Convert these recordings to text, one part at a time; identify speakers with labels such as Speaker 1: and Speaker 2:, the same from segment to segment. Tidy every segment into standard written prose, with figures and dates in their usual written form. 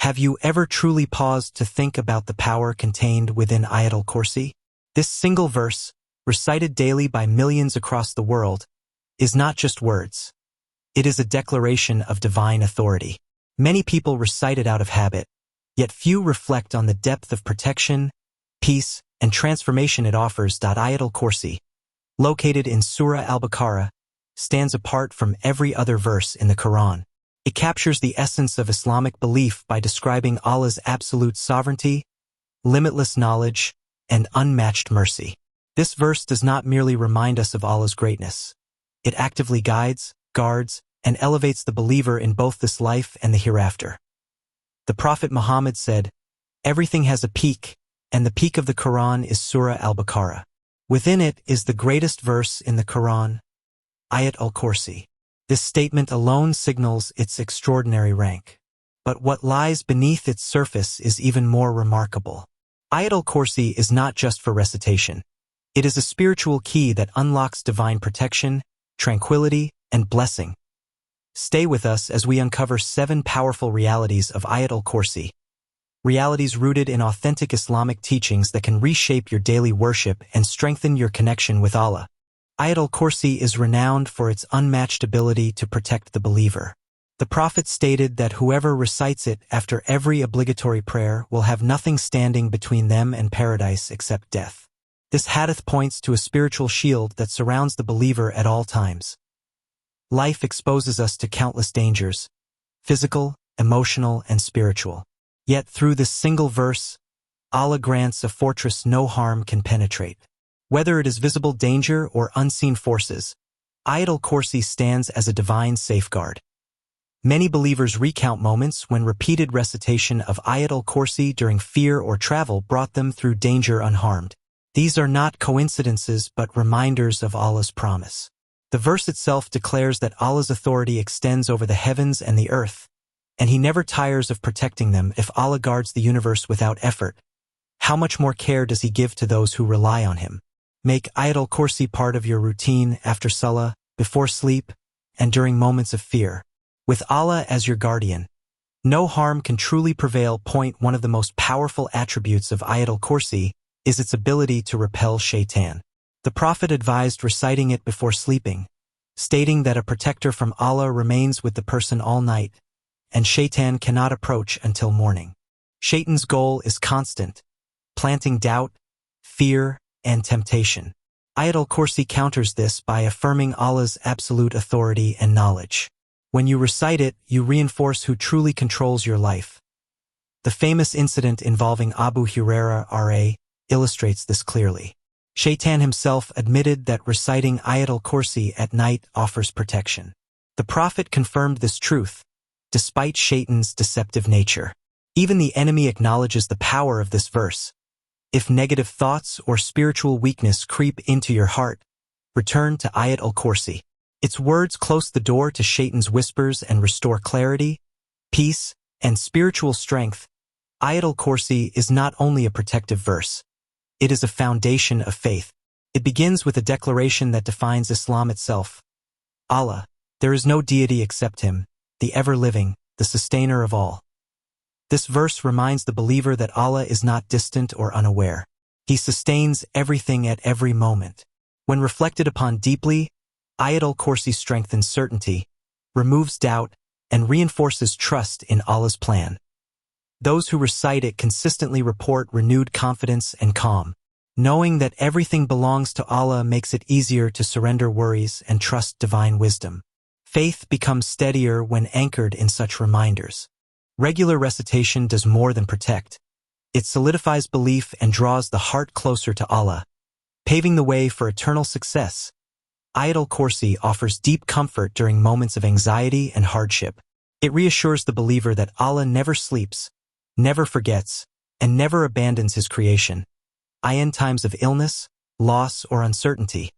Speaker 1: Have you ever truly paused to think about the power contained within Ayat-ul-Kursi? This single verse, recited daily by millions across the world, is not just words. It is a declaration of divine authority. Many people recite it out of habit, yet few reflect on the depth of protection, peace, and transformation it offers. Ayat-ul-Kursi, located in Surah Al-Baqarah, stands apart from every other verse in the Qur'an. It captures the essence of Islamic belief by describing Allah's absolute sovereignty, limitless knowledge, and unmatched mercy. This verse does not merely remind us of Allah's greatness. It actively guides, guards, and elevates the believer in both this life and the hereafter. The Prophet Muhammad said, "Everything has a peak, and the peak of the Qur'an is Surah Al-Baqarah. Within it is the greatest verse in the Qur'an, Ayat-ul-Kursi." This statement alone signals its extraordinary rank. But what lies beneath its surface is even more remarkable. Ayat-ul-Kursi is not just for recitation. It is a spiritual key that unlocks divine protection, tranquility, and blessing. Stay with us as we uncover 7 powerful realities of Ayat-ul-Kursi. Realities rooted in authentic Islamic teachings that can reshape your daily worship and strengthen your connection with Allah. Ayat-ul-Kursi is renowned for its unmatched ability to protect the believer. The Prophet stated that whoever recites it after every obligatory prayer will have nothing standing between them and paradise except death. This hadith points to a spiritual shield that surrounds the believer at all times. Life exposes us to countless dangers, physical, emotional, and spiritual. Yet through this single verse, Allah grants a fortress no harm can penetrate. Whether it is visible danger or unseen forces, Ayat-ul-Kursi stands as a divine safeguard. Many believers recount moments when repeated recitation of Ayat-ul-Kursi during fear or travel brought them through danger unharmed. These are not coincidences but reminders of Allah's promise. The verse itself declares that Allah's authority extends over the heavens and the earth, and He never tires of protecting them. If Allah guards the universe without effort, how much more care does He give to those who rely on Him? Make Ayat-ul-Kursi part of your routine after salah, before sleep, and during moments of fear. With Allah as your guardian, no harm can truly prevail. One of the most powerful attributes of Ayat-ul-Kursi is its ability to repel shaitan. The Prophet advised reciting it before sleeping, stating that a protector from Allah remains with the person all night, and shaitan cannot approach until morning. Shaitan's goal is constant, planting doubt, fear, and temptation. Ayat-ul-Kursi counters this by affirming Allah's absolute authority and knowledge. When you recite it, you reinforce who truly controls your life. The famous incident involving Abu Hereafter.A illustrates this clearly. Shaitan himself admitted that reciting Ayat-ul-Kursi at night offers protection. The Prophet confirmed this truth, despite Shaitan's deceptive nature. Even the enemy acknowledges the power of this verse. If negative thoughts or spiritual weakness creep into your heart, return to Ayat-ul-Kursi. Its words close the door to Shaitan's whispers and restore clarity, peace, and spiritual strength. Ayat-ul-Kursi is not only a protective verse. It is a foundation of faith. It begins with a declaration that defines Islam itself. Allah, there is no deity except Him, the ever-living, the sustainer of all. This verse reminds the believer that Allah is not distant or unaware. He sustains everything at every moment. When reflected upon deeply, Ayat-ul-Kursi strengthens certainty, removes doubt, and reinforces trust in Allah's plan. Those who recite it consistently report renewed confidence and calm. Knowing that everything belongs to Allah makes it easier to surrender worries and trust divine wisdom. Faith becomes steadier when anchored in such reminders. Regular recitation does more than protect. It solidifies belief and draws the heart closer to Allah, paving the way for eternal success. Ayat-ul-Kursi offers deep comfort during moments of anxiety and hardship. It reassures the believer that Allah never sleeps, never forgets, and never abandons His creation, in times of illness, loss, or uncertainty.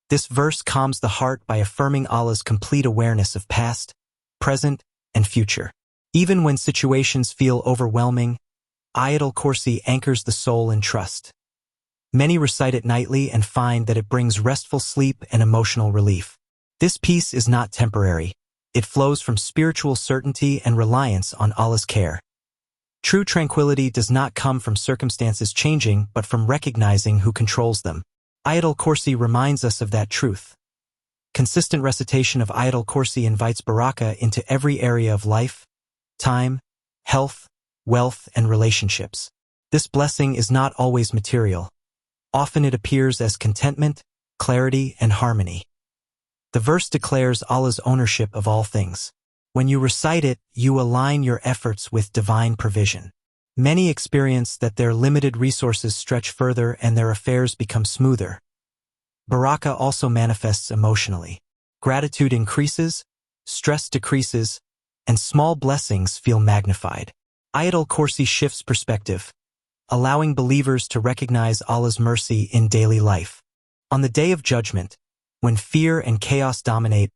Speaker 1: This verse calms the heart by affirming Allah's complete awareness of past, present, and future. Even when situations feel overwhelming, Ayat-ul-Kursi anchors the soul in trust. Many recite it nightly and find that it brings restful sleep and emotional relief. This peace is not temporary. It flows from spiritual certainty and reliance on Allah's care. True tranquility does not come from circumstances changing but from recognizing who controls them. Ayat-ul-Kursi reminds us of that truth. Consistent recitation of Ayat-ul-Kursi invites barakah into every area of life, time, health, wealth, and relationships. This blessing is not always material. Often it appears as contentment, clarity, and harmony. The verse declares Allah's ownership of all things. When you recite it, you align your efforts with divine provision. Many experience that their limited resources stretch further and their affairs become smoother. Barakah also manifests emotionally. Gratitude increases, stress decreases, and small blessings feel magnified. Ayat-ul-Kursi shifts perspective, allowing believers to recognize Allah's mercy in daily life. On the Day of Judgment, when fear and chaos dominate,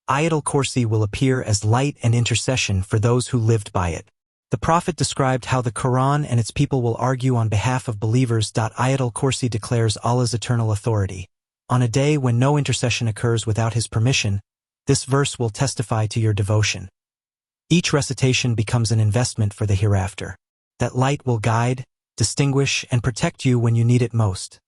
Speaker 1: Ayat-ul-Kursi will appear as light and intercession for those who lived by it. The Prophet described how the Qur'an and its people will argue on behalf of believers. Ayat-ul-Kursi declares Allah's eternal authority. On a day when no intercession occurs without His permission, this verse will testify to your devotion. Each recitation becomes an investment for the hereafter. That light will guide, distinguish, and protect you when you need it most.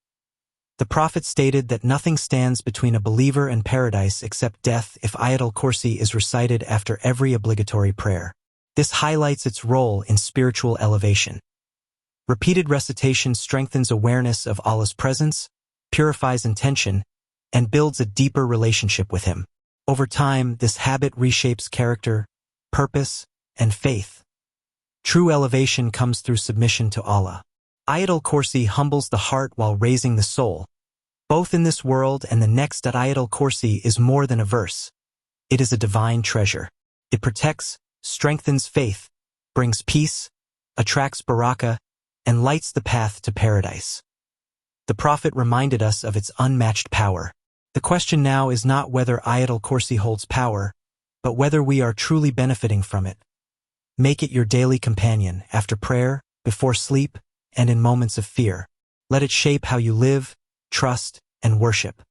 Speaker 1: The Prophet stated that nothing stands between a believer and paradise except death if Ayat-ul-Kursi is recited after every obligatory prayer. This highlights its role in spiritual elevation. Repeated recitation strengthens awareness of Allah's presence, purifies intention, and builds a deeper relationship with Him. Over time, this habit reshapes character, purpose, and faith. True elevation comes through submission to Allah. Ayat-ul-Kursi humbles the heart while raising the soul. Both in this world and the next. Ayat-ul-Kursi is more than a verse. It is a divine treasure. It protects, strengthens faith, brings peace, attracts barakah, and lights the path to paradise. The Prophet reminded us of its unmatched power. The question now is not whether Ayat-ul-Kursi holds power, but whether we are truly benefiting from it. Make it your daily companion after prayer, before sleep, and in moments of fear. Let it shape how you live, trust, and worship.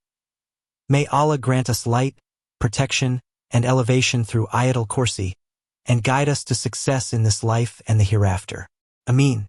Speaker 1: May Allah grant us light, protection, and elevation through Ayat-ul-Kursi, and guide us to success in this life and the hereafter. Ameen.